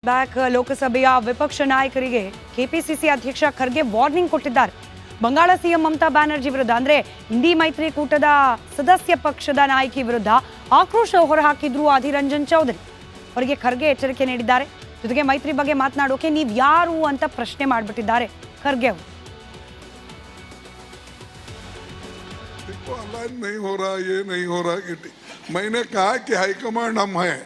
Back ಲೋಕಸಭೆಯ ವಿಪಕ್ಷ ನಾಯಕರಿಗೆ ಕೆಪಿಸಿಸಿ ಅಧ್ಯಕ್ಷ ಖರ್ಗೆ ವಾರ್ನಿಂಗ್ ಕೊಟ್ಟಿದ್ದಾರೆ. ಬಂಗಾಳ ಸಿಎಂ ಮಮತಾ ಬ್ಯಾನರ್ಜಿ ವಿರುದ್ಧ ಅಂದ್ರೆ ಇಂಡಿ ಮೈತ್ರಿಕೂಟದ ಸದಸ್ಯ ಪಕ್ಷದ ನಾಯಕಿ ವಿರುದ್ಧ ಆಕ್ರೋಶ ಹೊರಹಾಕಿದ್ರು ಅಧೀರ್ ರಂಜನ್ ಚೌಧರಿ. ಅವರಿಗೆ ಖರ್ಗೆ ಎಚ್ಚರಿಕೆ ನೀಡಿದ್ದಾರೆ. ಜೊತೆಗೆ ಮೈತ್ರಿ ಬಗ್ಗೆ ಮಾತನಾಡೋಕೆ ನೀವು ಯಾರು ಅಂತ ಪ್ರಶ್ನೆ ಮಾಡಿಬಿಟ್ಟಿದ್ದಾರೆ ಖರ್ಗೆ ಅವರು. नहीं हो रहा, ये नहीं हो रहा कि मैंने कहा कि हाईकमांड हम हैं,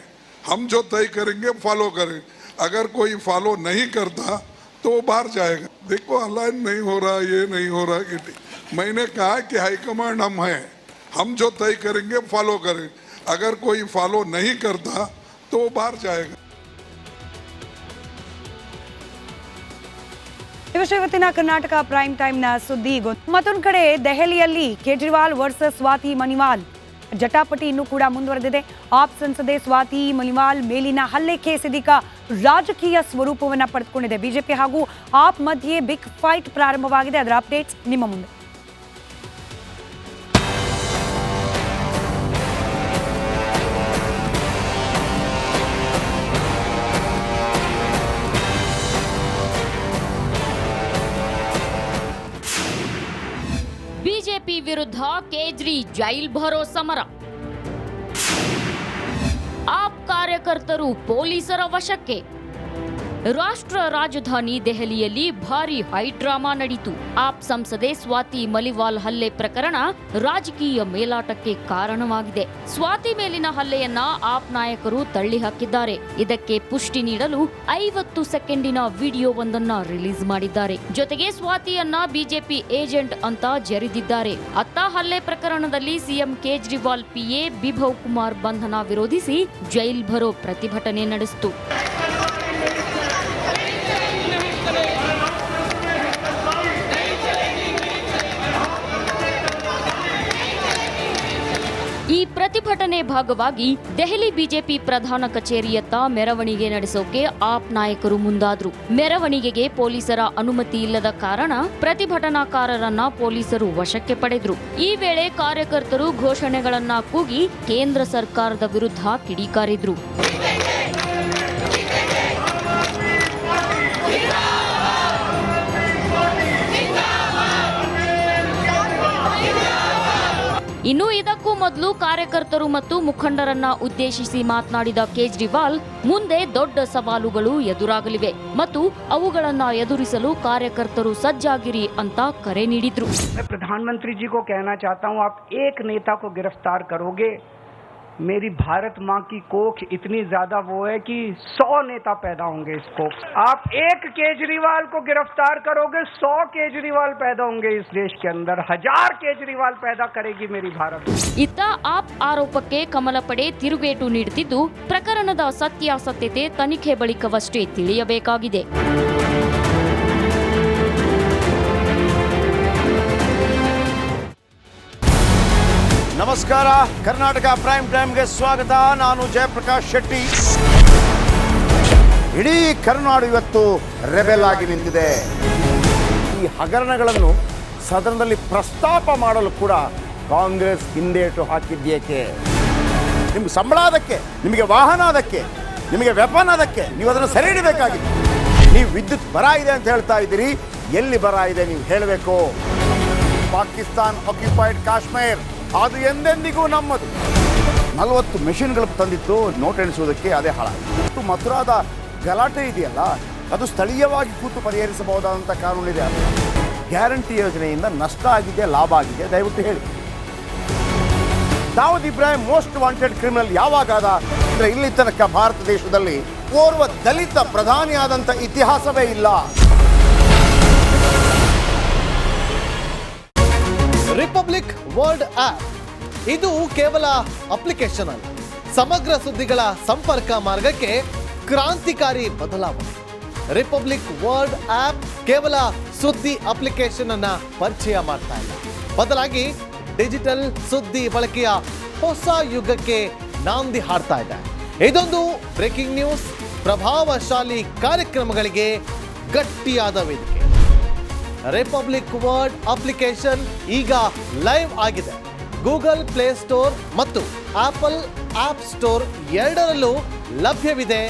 हम जो तय करेंगे फॉलो करें. अगर कोई फॉलो नहीं करता तो वो बाहर जाएगा. देखो अलाइन नहीं हो रहा, ये नहीं हो रहा कि मैंने कहा कि हाईकमांड हम हैं, हम जो तय करेंगे फॉलो करें. अगर कोई फॉलो नहीं करता तो वो बाहर जाएगा. ಇವತ್ತಿನ ಕರ್ನಾಟಕ ಪ್ರೈಮ್ ಟೈಮ್ ನ ಸುದ್ದಿ. ಮತ್ತೊಂದು ಕಡೆ ದೆಹಲಿಯಲ್ಲಿ ಕೇಜ್ರಿವಾಲ್ ವರ್ಸಸ್ ಸ್ವಾತಿ ಮಲಿವಾಲ್ ಜಟಾಪಟಿ ಇನ್ನೂ ಕೂಡ ಮುಂದುವರೆದಿದೆ. ಆಪ್ ಸಂಸದೆ ಸ್ವಾತಿ ಮಲಿವಾಲ್ ಮೇಲಿನ ಹಲ್ಲೆ ಕೇಸ್ ಇದೀಗ ರಾಜಕೀಯ ಸ್ವರೂಪವನ್ನು ಪಡೆದುಕೊಂಡಿದೆ. ಬಿಜೆಪಿ ಹಾಗೂ ಆಪ್ ಮಧ್ಯೆ ಬಿಗ್ ಫೈಟ್ ಪ್ರಾರಂಭವಾಗಿದೆ. ಅದರ ಅಪ್ಡೇಟ್ಸ್ ನಿಮ್ಮ ಮುಂದೆ. ಬಿಜೆಪಿ ವಿರುದ್ಧ ಕೇಜ್ರಿ ಜೈಲ್ ಭರೋ ಸಮರ. ಆಪ್ ಕಾರ್ಯಕರ್ತರು ಪೊಲೀಸರ ವಶಕ್ಕೆ. ರಾಷ್ಟ್ರ ರಾಜಧಾನಿ ದೆಹಲಿಯಲ್ಲಿ ಭಾರೀ ಹೈಡ್ರಾಮಾ ನಡೆಯಿತು. ಆಪ್ ಸಂಸದೆ ಸ್ವಾತಿ ಮಲಿವಾಲ್ ಹಲ್ಲೆ ಪ್ರಕರಣ ರಾಜಕೀಯ ಮೇಲಾಟಕ್ಕೆ ಕಾರಣವಾಗಿದೆ. ಸ್ವಾತಿ ಮೇಲಿನ ಹಲ್ಲೆಯನ್ನ ಆಪ್ ನಾಯಕರು ತಳ್ಳಿ ಹಾಕಿದ್ದಾರೆ. ಇದಕ್ಕೆ ಪುಷ್ಟಿ ನೀಡಲು 50 ಸೆಕೆಂಡಿನ ವಿಡಿಯೋವೊಂದನ್ನ ರಿಲೀಸ್ ಮಾಡಿದ್ದಾರೆ. ಜೊತೆಗೆ ಸ್ವಾತಿಯನ್ನ ಬಿಜೆಪಿ ಏಜೆಂಟ್ ಅಂತ ಜರಿದಿದ್ದಾರೆ. ಅತ್ತ ಹಲ್ಲೆ ಪ್ರಕರಣದಲ್ಲಿ ಸಿಎಂ ಕೇಜ್ರಿವಾಲ್ ಪಿಎ ಬಿಭವ್ ಕುಮಾರ್ ಬಂಧನ ವಿರೋಧಿಸಿ ಜೈಲ್ ಭರೋ ಪ್ರತಿಭಟನೆ ನಡೆಸಿತು. ಈ ಪ್ರತಿಭಟನೆ ಭಾಗವಾಗಿ ದೆಹಲಿ ಬಿಜೆಪಿ ಪ್ರಧಾನ ಕಚೇರಿಯತ್ತ ಮೆರವಣಿಗೆ ನಡೆಸೋಕೆ ಆಪ್ ನಾಯಕರು ಮುಂದಾದ್ರು. ಮೆರವಣಿಗೆಗೆ ಪೊಲೀಸರ ಅನುಮತಿ ಇಲ್ಲದ ಕಾರಣ ಪ್ರತಿಭಟನಾಕಾರರನ್ನ ಪೊಲೀಸರು ವಶಕ್ಕೆ ಪಡೆದ್ರು. ಈ ವೇಳೆ ಕಾರ್ಯಕರ್ತರು ಘೋಷಣೆಗಳನ್ನ ಕೂಗಿ ಕೇಂದ್ರ ಸರ್ಕಾರದ ವಿರುದ್ಧ ಕಿಡಿಕಾರಿದ್ರು. ಇನ್ನು ಇದಕ್ಕೂ ಮೊದಲು ಕಾರ್ಯಕರ್ತರು ಮತ್ತು ಮುಖಂಡರನ್ನ ಉದ್ದೇಶಿಸಿ ಮಾತನಾಡಿದ ಕೇಜ್ರಿವಾಲ್, ಮುಂದೆ ದೊಡ್ಡ ಸವಾಲುಗಳು ಎದುರಾಗಲಿವೆ ಮತ್ತು ಅವುಗಳನ್ನ ಎದುರಿಸಲು ಕಾರ್ಯಕರ್ತರು ಸಜ್ಜಾಗಿರಿ ಅಂತ ಕರೆ ನೀಡಿದ್ರು. प्रधानमंत्री जी को कहना चाहता हूं, आप एक नेता को गिरफ्तार करोगे, मेरी भारत माँ की कोख इतनी ज्यादा वो है कि 100 नेता पैदा होंगे इस कोख. आप एक केजरीवाल को गिरफ्तार करोगे, 100 केजरीवाल पैदा होंगे इस देश के अंदर. 1000 केजरीवाल पैदा करेगी मेरी भारत. ಇತ್ತ ಆಪ್ ಆರೋಪಕ್ಕೆ ಕಮಲ ಪಡೆ ತಿರುಗೇಟು ನೀಡುತ್ತಿದ್ದು, ಪ್ರಕರಣದ ಸತ್ಯಾಸತ್ಯತೆ ತನಿಖೆ ಬಳಿಕವಷ್ಟೇ ತಿಳಿಯಬೇಕಾಗಿದೆ. ನಮಸ್ಕಾರ, ಕರ್ನಾಟಕ ಪ್ರೈಮ್ ಟೈಮ್ಗೆ ಸ್ವಾಗತ. ನಾನು ಜಯಪ್ರಕಾಶ್ ಶೆಟ್ಟಿ. ಇಡೀ ಕರ್ನಾಡು ಇವತ್ತು ರೆಬೆಲ್ ಆಗಿ ನಿಂತಿದೆ. ಈ ಹಗರಣಗಳನ್ನು ಸದನದಲ್ಲಿ ಪ್ರಸ್ತಾಪ ಮಾಡಲು ಕೂಡ ಕಾಂಗ್ರೆಸ್ ಹಿಂದೇಟು ಹಾಕಿದ್ದೇಕೆ? ನಿಮ್ಗೆ ಸಂಬಳ ಅದಕ್ಕೆ, ನಿಮಗೆ ವಾಹನ ಅದಕ್ಕೆ, ನಿಮಗೆ ವೆಪನ್ ಅದಕ್ಕೆ, ನೀವು ಅದನ್ನು ಸೆರೆ ಹಿಡಿಬೇಕಾಗಿದೆ. ನೀವು ವಿದ್ಯುತ್ ಬರ ಇದೆ ಅಂತ ಹೇಳ್ತಾ ಇದ್ದೀರಿ, ಎಲ್ಲಿ ಬರ ಇದೆ ನೀವು ಹೇಳಬೇಕು. ಪಾಕಿಸ್ತಾನ್ ಆಕ್ಯುಪೈಡ್ ಕಾಶ್ಮೀರ್ ಅದು ಎಂದೆಂದಿಗೂ ನಮ್ಮದು. 40 ಮೆಷಿನ್ಗಳು ತಂದಿತ್ತು ನೋಟ್ ಎಣಿಸುವುದಕ್ಕೆ, ಅದೇ ಹಾಳಾಯಿತು. ಮಥುರಾದ ಗಲಾಟೆ ಇದೆಯಲ್ಲ, ಅದು ಸ್ಥಳೀಯವಾಗಿ ಕೂತು ಪರಿಹರಿಸಬಹುದಾದಂಥ ಕಾನೂನಿದೆ. ಗ್ಯಾರಂಟಿ ಯೋಜನೆಯಿಂದ ನಷ್ಟ ಆಗಿದೆ, ಲಾಭ ಆಗಿದೆ, ದಯವಿಟ್ಟು ಹೇಳಿ. Dawood Ibrahim most wanted criminal ಯಾವಾಗಾದ ಅಂದರೆ ಇಲ್ಲಿ ತನಕ ಭಾರತ ದೇಶದಲ್ಲಿ ಓರ್ವ ದಲಿತ ಪ್ರಧಾನಿಯಾದಂಥ ಇತಿಹಾಸವೇ ಇಲ್ಲ. ರಿಪಬ್ಲಿಕ್ ವರ್ಲ್ಡ್ ಆಪ್ ಇದು ಕೇವಲ ಅಪ್ಲಿಕೇಶನ್ ಅಲ್ಲ, ಸಮಗ್ರ ಸುದ್ದಿಗಳ ಸಂಪರ್ಕ ಮಾರ್ಗಕ್ಕೆ ಕ್ರಾಂತಿಕಾರಿ ಬದಲಾವಣೆ. ರಿಪಬ್ಲಿಕ್ ವರ್ಲ್ಡ್ ಆಪ್ ಕೇವಲ ಸುದ್ದಿ ಅಪ್ಲಿಕೇಶನ್ ಅನ್ನ ಪರಿಚಯ ಮಾಡ್ತಾ ಇಲ್ಲ, ಬದಲಾಗಿ ಡಿಜಿಟಲ್ ಸುದ್ದಿ ಬಳಕೆಯ ಹೊಸ ಯುಗಕ್ಕೆ ನಾಂದಿ ಹಾಡ್ತಾ ಇದೆ. ಇದೊಂದು ಬ್ರೇಕಿಂಗ್ ನ್ಯೂಸ್, ಪ್ರಭಾವಶಾಲಿ ಕಾರ್ಯಕ್ರಮಗಳಿಗೆ ಗಟ್ಟಿಯಾದ ವೇದಿಕೆ. ರಿಪಬ್ಲಿಕ್ ವರ್ಲ್ಡ್ ಅಪ್ಲಿಕೇಶನ್ ಈಗ ಲೈವ್ ಆಗಿದೆ. ಗೂಗಲ್ ಪ್ಲೇ ಸ್ಟೋರ್ ಮತ್ತು ಆಪಲ್ ಆಪ್ ಸ್ಟೋರ್ ಎರಡರಲ್ಲೂ ಲಭ್ಯವಿದೆ.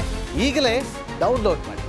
ಈಗಲೇ ಡೌನ್ಲೋಡ್ ಮಾಡಿ.